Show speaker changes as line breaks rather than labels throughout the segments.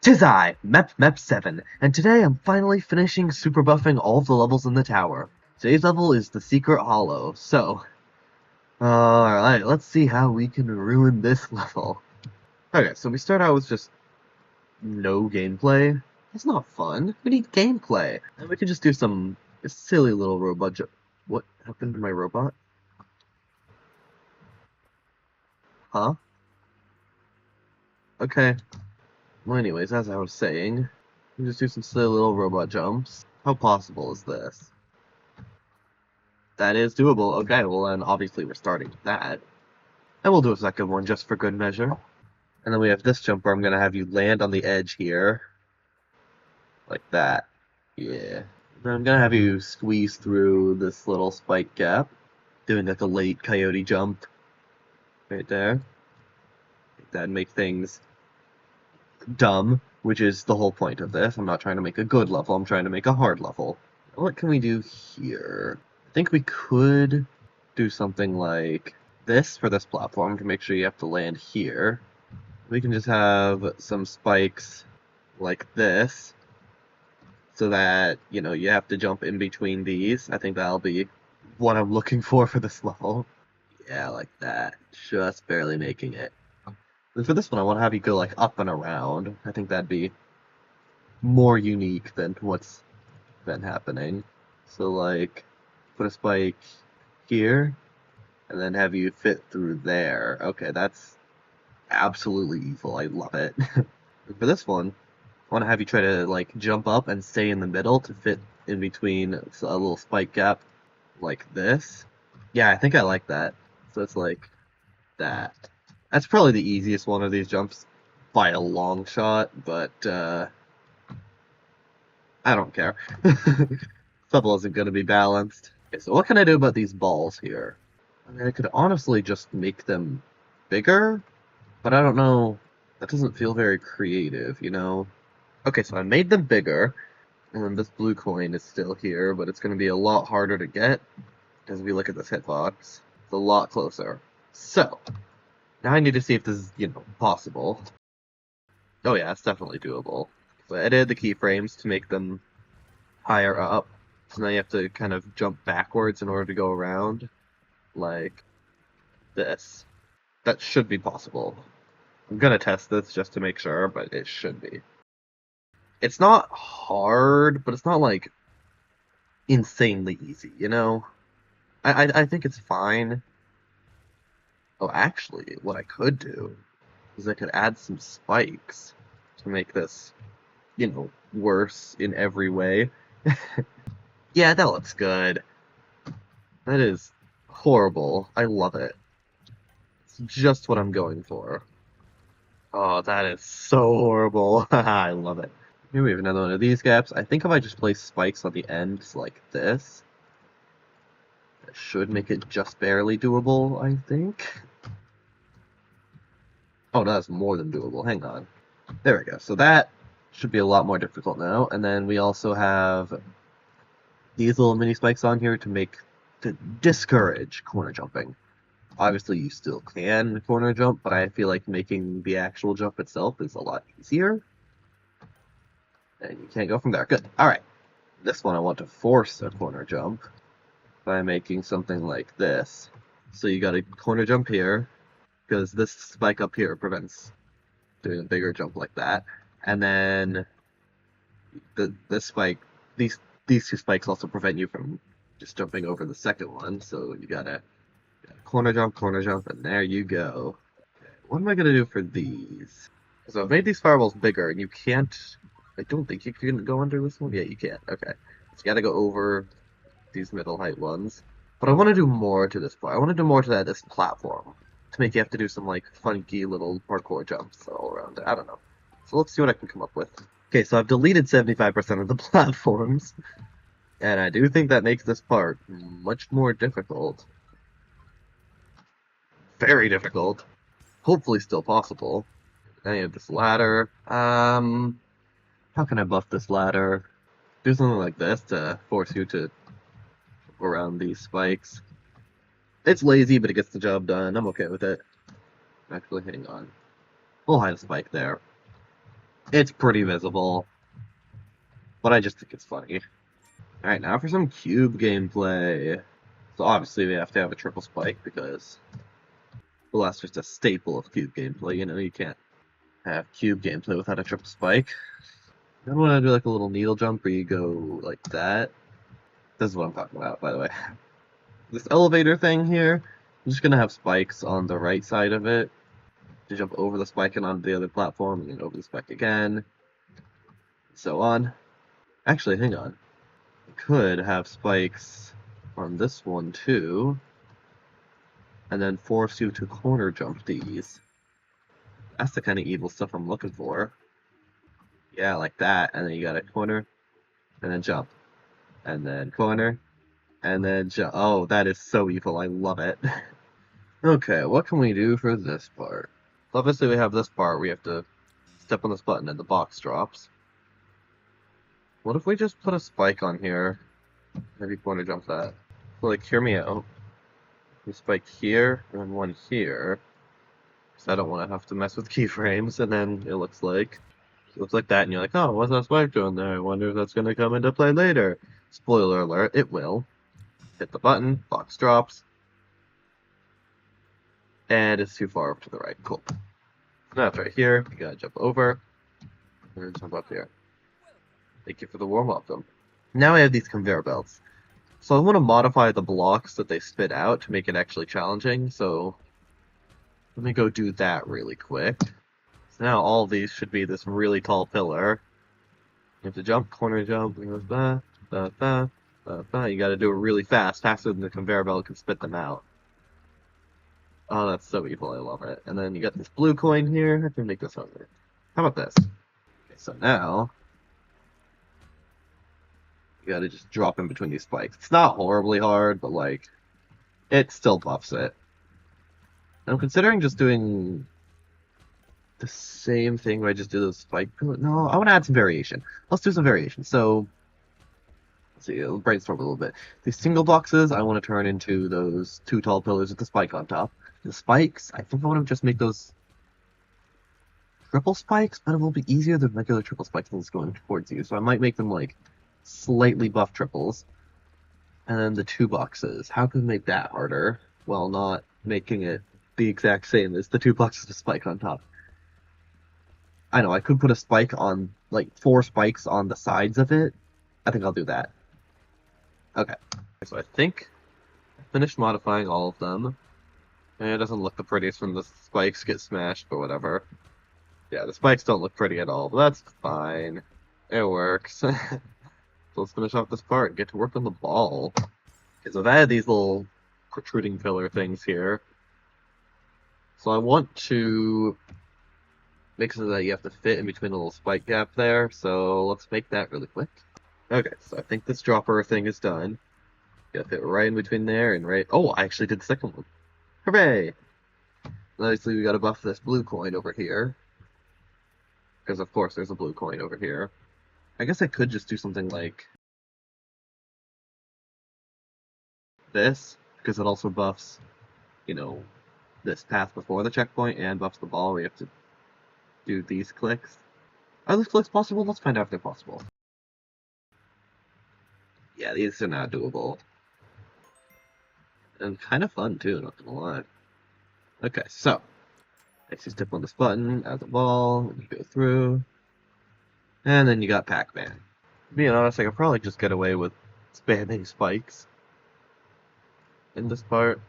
'Tis I, Mep7, and today I'm finally finishing super buffing all of the levels in the tower. Today's level is the Secret Hollow, so... Alright, let's see how we can ruin this level. Okay, so we start out with just no gameplay. That's not fun. We need gameplay. And we can just do some silly little robot What happened to my robot? Huh? Okay. Well, anyways, as I was saying, we just do some silly little robot jumps. How possible is this? That is doable. Okay, well then obviously we're starting with that. And we'll do a second one just for good measure. And then we have this jump where I'm going to have you land on the edge here. Like that. Yeah. Then I'm going to have you squeeze through this little spike gap. Doing like a late coyote jump. Right there. That'd make things dumb, which is the whole point of this. I'm not trying to make a good level, I'm trying to make a hard level. What can we do here? I think we could do something like this for this platform to make sure you have to land here. We can just have some spikes like this so that, you know, you have to jump in between these. I think that'll be what I'm looking for this level. Yeah, like that. Just barely making it. And for this one, I want to have you go like up and around. I think that'd be more unique than what's been happening. So like, put a spike here, and then have you fit through there. Okay, that's absolutely evil. I love it. For this one, I want to have you try to like jump up and stay in the middle to fit in between a little spike gap like this. Yeah, I think I like that. So it's like that. That's probably the easiest one of these jumps by a long shot, but I don't care. Level isn't going to be balanced. Okay, so what can I do about these balls here? I mean, I could honestly just make them bigger, but I don't know. That doesn't feel very creative, you know? Okay, so I made them bigger, and then this blue coin is still here, but it's going to be a lot harder to get, as we look at this hitbox. It's a lot closer. So, now I need to see if this is, you know, possible. Oh yeah, it's definitely doable. So I edited the keyframes to make them higher up. So now you have to kind of jump backwards in order to go around. Like this. That should be possible. I'm gonna test this just to make sure, but it should be. It's not hard, but it's not like insanely easy, you know? I think it's fine. Oh, actually, what I could do is I could add some spikes to make this, you know, worse in every way. Yeah, that looks good. That is horrible. I love it. It's just what I'm going for. Oh, that is so horrible. I love it. Here we have another one of these gaps. I think if I just place spikes on the ends like this, that should make it just barely doable, I think. Oh, no, that's more than doable. Hang on. There we go. So that should be a lot more difficult now. And then we also have these little mini spikes on here to discourage corner jumping. Obviously, you still can corner jump, but I feel like making the actual jump itself is a lot easier. And you can't go from there. Good. Alright. This one I want to force a corner jump by making something like this. So you got a corner jump here, because this spike up here prevents doing a bigger jump like that. And then this spike, these two spikes also prevent you from just jumping over the second one. So you gotta corner jump, and there you go. Okay, what am I gonna do for these? So I've made these fireballs bigger, and you can't. I don't think you can go under this one. Yeah, you can. Okay, so you gotta go over these middle height ones. But I want to do more to this part. I want to do more to this platform to make you have to do some like funky little parkour jumps all around it. I don't know. So let's see what I can come up with. Okay, so I've deleted 75% of the platforms, and I do think that makes this part much more difficult. Very difficult. Hopefully still possible. Then you have this ladder. How can I buff this ladder? Do something like this to force you to go around these spikes. It's lazy, but it gets the job done. I'm okay with it. Actually, hang on. We'll hide a spike there. It's pretty visible, but I just think it's funny. Alright, now for some cube gameplay. So obviously we have to have a triple spike because, well, that's just a staple of cube gameplay. You know, you can't have cube gameplay without a triple spike. I want to do like a little needle jump where you go like that. This is what I'm talking about, by the way. This elevator thing here, I'm just gonna have spikes on the right side of it to jump over the spike and onto the other platform, and then over the spike again, and so on. Actually, hang on. I could have spikes on this one too, and then force you to corner jump these. That's the kind of evil stuff I'm looking for. Yeah, like that, and then you got a corner, and then jump, and then corner, and then jump. Oh, that is so evil. I love it. Okay, what can we do for this part? Obviously, we have this part. We have to step on this button, and the box drops. What if we just put a spike on here? Maybe corner jump that. So, like, hear me out. We spike here, and then one here. Because I don't want to have to mess with keyframes, and then it looks like that, and you're like, oh, what's that spike doing there? I wonder if that's going to come into play later. Spoiler alert, it will. Hit the button, box drops, and it's too far up to the right. Cool. Now it's right here. You gotta jump over, and jump up here. Thank you for the warm welcome. Now I have these conveyor belts. So I want to modify the blocks that they spit out to make it actually challenging, so let me go do that really quick. So now all of these should be this really tall pillar. You have to jump, corner jump, and it goes ba, ba, ba, ba, ba. You gotta do it really fast, faster than the conveyor belt can spit them out. Oh, that's so evil, I love it. And then you got this blue coin here. I can make this harder. How about this? Okay, so now you gotta just drop in between these spikes. It's not horribly hard, but like, it still buffs it. And I'm considering just doing the same thing where I just do those spike pillars. No, I want to add some variation. Let's do some variation. So, let's see, I'll brainstorm a little bit. These single boxes, I want to turn into those two tall pillars with the spike on top. The spikes, I think I want to just make those triple spikes, but it will be easier than regular triple spikes when it's going towards you. So I might make them like slightly buff triples. And then the two boxes. How can we make that harder while not making it the exact same as the two boxes with spike on top? I know, I could put a spike on, like, 4 spikes on the sides of it. I think I'll do that. Okay. So I think I finished modifying all of them. And it doesn't look the prettiest when the spikes get smashed, but whatever. Yeah, the spikes don't look pretty at all, but that's fine. It works. So let's finish off this part and get to work on the ball. Okay, so I've added these little protruding pillar things here. So I want to make so that you have to fit in between a little spike gap there, so let's make that really quick. Okay, so I think this dropper thing is done. You gotta fit right in between there and right... Oh, I actually did the second one. Hooray! Obviously, we gotta buff this blue coin over here. Because, of course, there's a blue coin over here. I guess I could just do something like this, because it also buffs, you know, this path before the checkpoint and buffs the ball. We have to do these clicks. Are these clicks possible? Let's find out if they're possible. Yeah, these are not doable. And kind of fun, too, not gonna lie. Okay, so next you step on this button, add the ball, and you go through. And then you got Pac-Man. Being honest, I could probably just get away with spamming spikes in this part.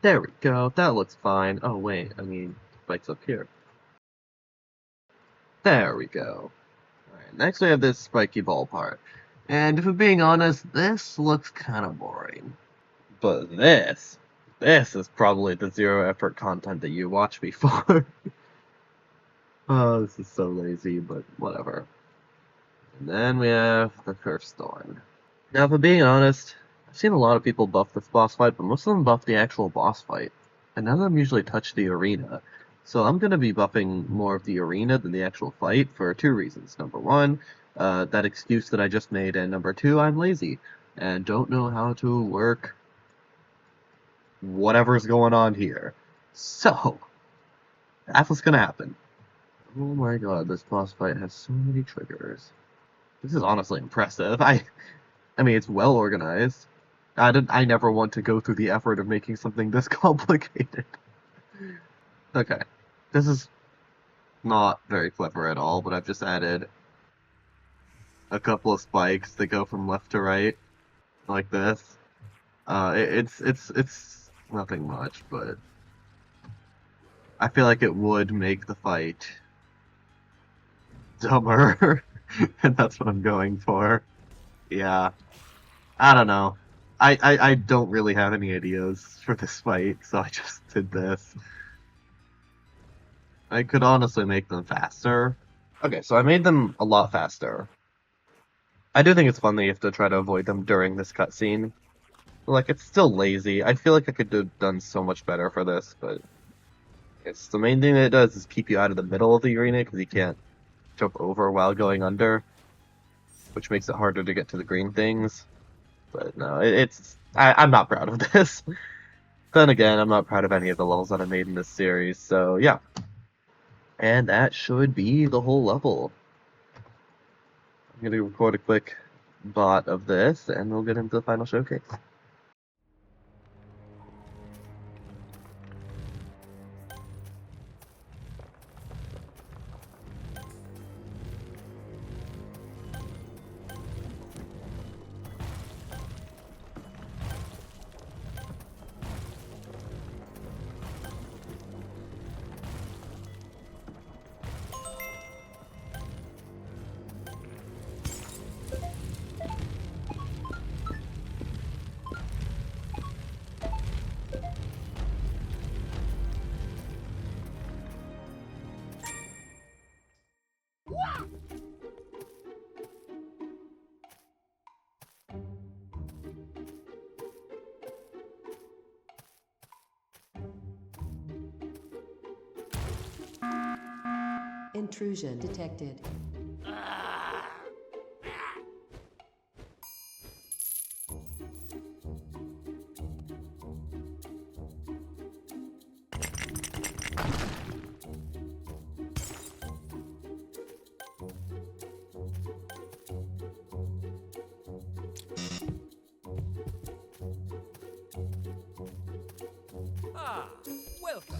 There we go, that looks fine. Oh wait, I mean, spikes up here. There we go. Alright, next we have this spiky ball part. And if I'm being honest, this looks kind of boring. But this is probably the zero effort content that you watch me for. Oh, this is so lazy, but whatever. And then we have the Cursed Thorn. Now, if I'm being honest, I've seen a lot of people buff this boss fight, but most of them buff the actual boss fight. And none of them usually touch the arena. So I'm going to be buffing more of the arena than the actual fight for 2 reasons. Number 1, that excuse that I just made, and number 2, I'm lazy. and don't know how to work whatever's going on here. So, that's what's gonna happen. Oh my god, this boss fight has so many triggers. This is honestly impressive. I mean, it's well organized. I never want to go through the effort of making something this complicated. Okay, this is not very clever at all, but I've just added a couple of spikes that go from left to right, like this. It's nothing much, but I feel like it would make the fight dumber, and that's what I'm going for. Yeah, I don't know. I don't really have any ideas for this fight, so I just did this. I could honestly make them faster. Okay, so I made them a lot faster. I do think it's fun that you have to try to avoid them during this cutscene. Like, it's still lazy. I feel like I could have done so much better for this, but it's the main thing that it does is keep you out of the middle of the arena because you can't jump over while going under, which makes it harder to get to the green things. But no, I'm not proud of this. Then again, I'm not proud of any of the levels that I made in this series, so yeah. And that should be the whole level. I'm going to record a quick bot of this, and we'll get into the final showcase.
Intrusion detected.
Welcome.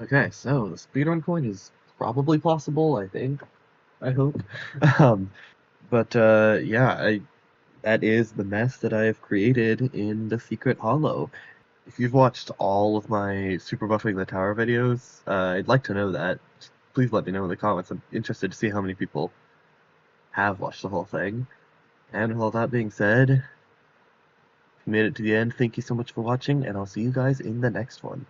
Okay, so the speedrun coin is probably possible, I think. I hope. Um, but yeah, that is the mess that I have created in the secret hollow. If you've watched all of my Super Buffing the Tower videos, I'd like to know that. Please let me know in the comments. I'm interested to see how many people have watched the whole thing. And with all that being said, if you made it to the end, thank you so much for watching, and I'll see you guys in the next one.